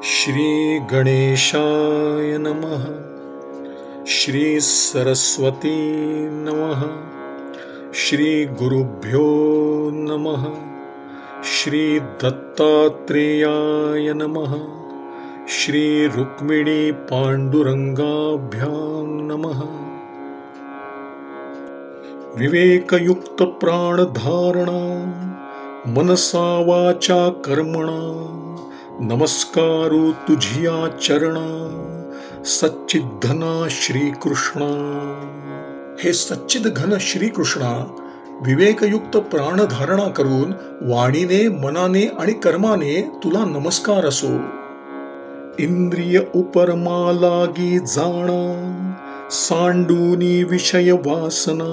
श्री गणेशाय नमः। श्री सरस्वती नमः। श्री गुरुभ्यो नमः। श्री दत्तात्रेयाय नमः। श्री रुक्मिणी पांडुरंगाभ्यां नमः। विवेकयुक्त प्राणधारणा मनसा वाचा कर्मणा नमस्कारो तुझिया चरणा सच्चिदघना श्रीकृष्णा। हे सच्चिद घन श्रीकृष्णा, विवेकयुक्त प्राणधारणा करून वाणीने मनाने आणि कर्माने तुला नमस्कार असो। इंद्रिय उपरमा लागी जाणा सांडूनी विषय वासना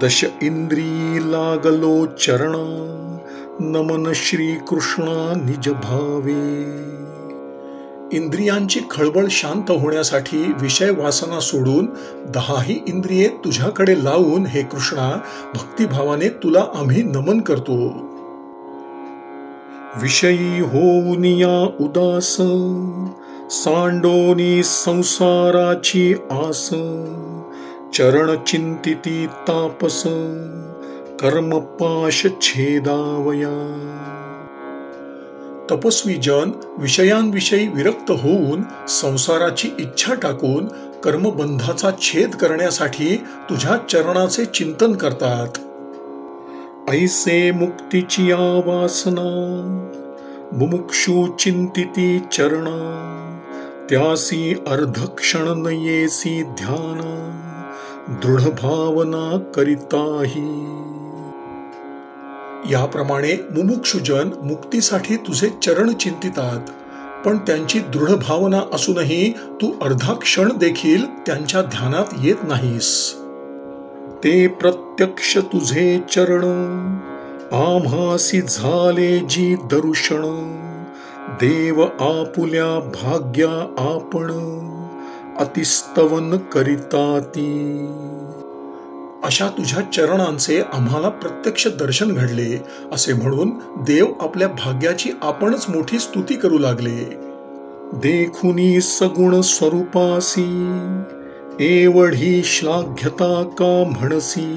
दश इंद्रिय लागलो चरणा नमन श्रीकृष्णा निज भावे। इंद्रियांची खळबळ शांत होण्यासाठी विषय वासना सोडून 10 इंद्रिये तुझ्याकडे लावून हे कृष्णा भक्तिभावाने तुला आम्ही नमन करतो। विषयी होऊनिया उदास सांडोनी संसाराची आस चरण चिंतिती तापस कर्मपाश छेदावया। तपस्वी जन विषयांविषयी विरक्त होऊन संसाराची इच्छा टाकून कर्मबंधाचा छेद करण्यासाठी तुझ्या चरणाचे चिंतन करतात। ऐसे मुक्तीची आवासना मुमुक्षु चिंतिती चरणा त्यासी अर्धक्षण नयेसी ध्याना दृढ भावना करिताही। याप्रमाणे मुमुक्षुजन मुक्तीसाठी तुझे चरण चिंतितात, पण त्यांची दृढ भावना असूनही तू अर्धा क्षण देखील त्यांच्या ध्यानात येत नाहीस। ते प्रत्यक्ष तुझे चरण आम्हासी झाले जी दर्शन देव आपुल्या भाग्या आपण अतिस्तवन करिताती। अशा तुझ्या चरणांचे आम्हाला प्रत्यक्ष दर्शन घडले असे म्हणून देव आपल्या भाग्याची आपणच मोठी स्तुती करू लागले। देखुनी सगुण स्वरूपासी एवढी श्लाघ्यता का म्हणसी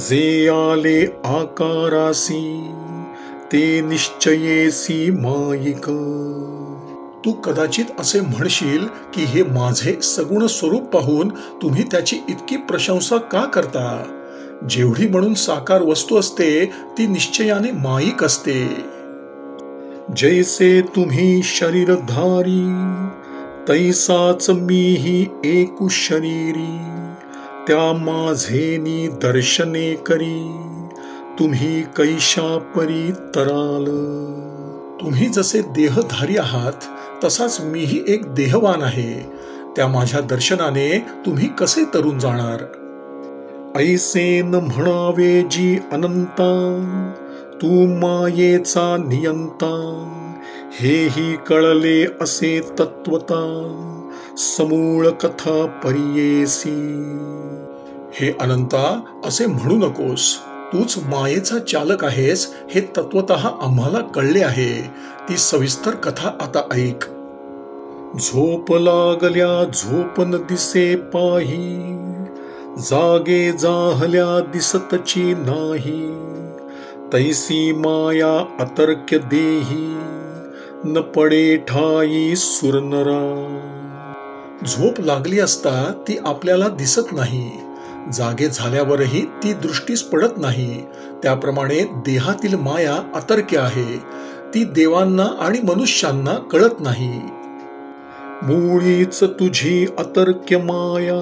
जे आले आकारासी ते निश्चयेसी मायिक। तू कदाचित असे म्हणशील की हे माझे सगुण स्वरूप पाहून तुम्ही त्याची इतकी प्रशंसा का करता? जेवढी म्हणून साकार वस्तू असते ती निश्चयाने माईक असते। जैसे तुम्ही शरीरधारी तैसाच मीही एकु शरीरी त्या माझेनी दर्शने करी तुम्ही कैशा परी तराल। तुम्ही जसे देहधारी आहात तसाच मीही एक देहवान आहे, त्या माझ्या दर्शनाने तुम्ही कसे तरून जाणार? ऐसे न म्हणावे जी अनंता तू मायेचा नियंता हेही कळले असे तत्वता समूळ कथा परियेसी। हे अनंता असे म्हणू नकोस, तूच मायेचा चालक आहेस हे तत्वतः आम्हाला कळले आहे। ती सविस्तर कथा आता ऐक। झोप लागल्या झोपन दिसे पाही जागे जाहल्या दिसतची नाही तैसी माया अतर्क्य देही न पडे ठाई सुरनरा। झोप लागली असता ती आपल्याला दिसत नाही, जागे झाल्यावरही ती दृष्टीस पडत नाही। त्याप्रमाणे देहातील माया अतर्क्य आहे, ती देवांना आणि मनुष्यांना कळत नाही। मूळीच तुझी अतर्क्य माया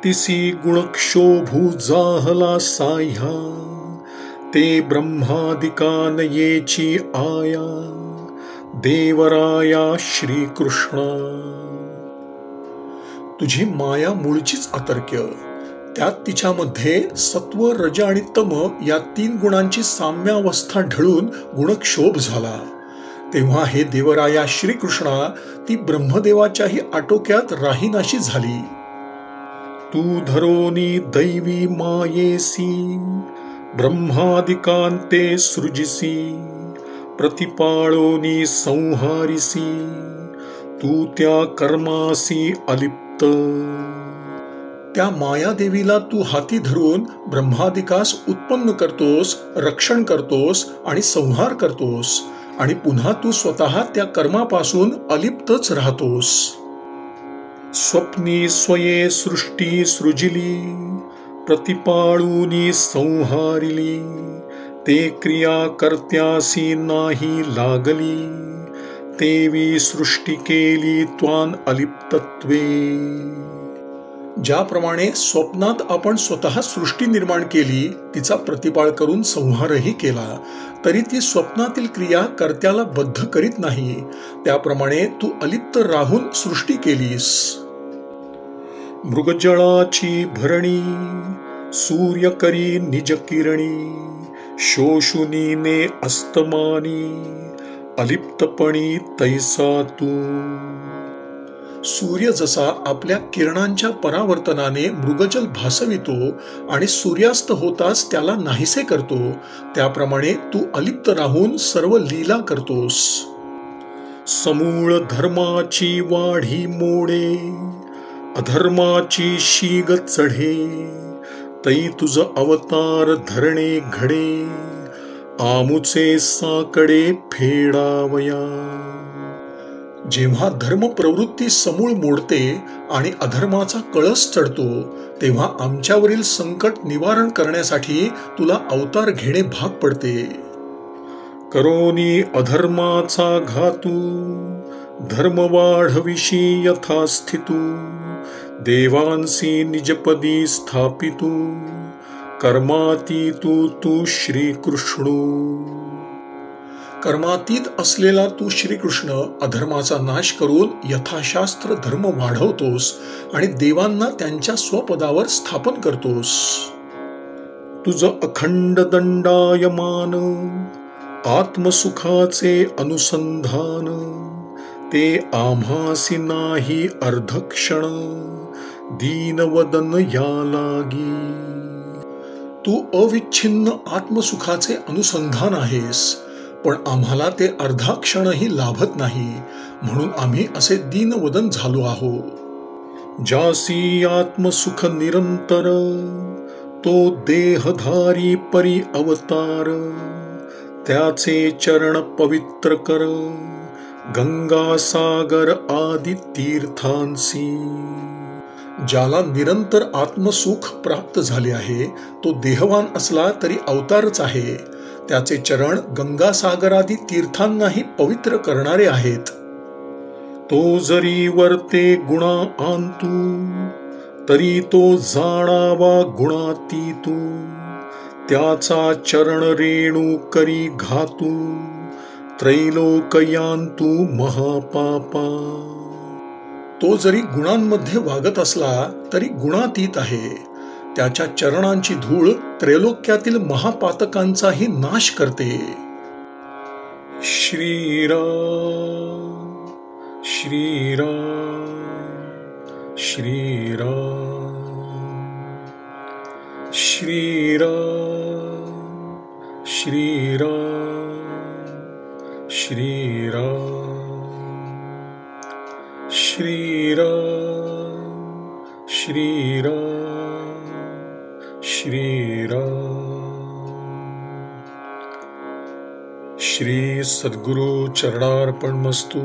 तिसी गुणक्षोभू जाहला साह्या ते ब्रह्मादिका नयेची आया देवराया श्रीकृष्णा। तुझी माया मूळचीच अतर्क्य, त्यात तिच्यामध्ये सत्व रज आणि तम या 3 गुणांची साम्यावस्था ढळून गुणक्षोभ झाला। तेव्हा हे देवराया श्रीकृष्णा ती ब्रह्मदेवाच्याही आटोक्यात राहीनाशी झाली। तू धरोनी दैवी मायेसी ब्रह्मादिकांते सृजिसी प्रतिपाळोनी संहारिसी तू त्या कर्मासी अलिप्त. त्या मायादेवीला तू हाती धरून ब्रह्मादिकास उत्पन्न करतोस, रक्षण करतोस आणि संहार करतोस आणि पुन्हा तू स्वतः त्या कर्मापासून अलिप्तच राहतोस. स्वप्नी स्वये सृष्टी सृजिली प्रतिपाळूनी संहारिली ते क्रिया कर्त्यासी नाही लागली तेवी सृष्टी केली त्वान अलिप्तत्वे. ज्याप्रमाणे स्वप्नात आपण स्वतः सृष्टी निर्माण केली, तिचा प्रतिपाळ करून संहारही केला, तरी ती स्वप्नातील क्रिया कर्त्याला बद्ध करीत नाही, त्याप्रमाणे तू अलिप्त राहून सृष्टी केलीस. मृगजळाची भरणी सूर्य करी निज किरणी शोषुनीने अस्तमानी अलिप्तपणी तैसा तू. सूर्य जसा आपल्या किरणांच्या परावर्तनाने मृगजल भासवितो आणि सूर्यास्त होताच त्याला नाहीसे करतो, त्याप्रमाणे तू अलिप्त राहून सर्व लीला करतोस. समूळ धर्माची वाढी मोडे अधर्माची शीग चढे तै तुझ अवतार धरणे घडे आमुचे साकडे फेडावया. जेव्हा धर्म प्रवृत्ती समूळ मोडते आणि अधर्माचा कळस चढतो, तेव्हा आमच्यावरील संकट निवारण करण्यासाठी तुला अवतार घेणे भाग पडते. करोनी अधर्माचा घातू धर्म वाढविशी यथास्थितू देवांसी निजपदी स्थापितू कर्मातीतू तू श्रीकृष्णू. कर्मातीत असलेला तू श्रीकृष्ण अधर्माचा नाश करून यथाशास्त्र धर्म वाढवतोस आणि देवांना त्यांच्या स्वपदावर स्थापन करतोस. तुझ अखंड दंडायमान आत्मसुखाचे अनुसंधान ते आम्हासी नाही अर्धक्षण दीनवदन या लागी. तू अविच्छिन्न आत्मसुखाचे अनुसंधान आहेस, पण आम्हाला ते अर्धा क्षणही लाभत नाही, म्हणून आम्ही असे दीनवदन झालो आहो. जासी आत्मसुख निरंतर तो देहधारी परी अवतार त्याचे चरण पवित्र कर गंगा सागर आदी तीर्थांसी. ज्याला निरंतर आत्मसुख प्राप्त झाले आहे, तो देहवान असला तरी अवतारच आहे. त्याचे चरण गंगासागरादी तीर्थांनाही पवित्र करणारे आहेत. तो जरी वर्ते गुणा आंतू तरी तो जाणावा गुणातीतू त्याचा चरण रेणू करी घातू त्रैलोकयांतू महापापा. तो जरी गुणांमध्ये वागत असला तरी गुणातीत आहे. त्याच्या चरणांची धूळ त्रैलोक्यातील महापातकांचाही नाश करते. श्रीराम श्रीराम श्रीराम श्रीराम श्रीराम श्रीराम श्रीराम श्रीराम श्रीराम. श्री सद्गुरु चरणार्पणमस्तु.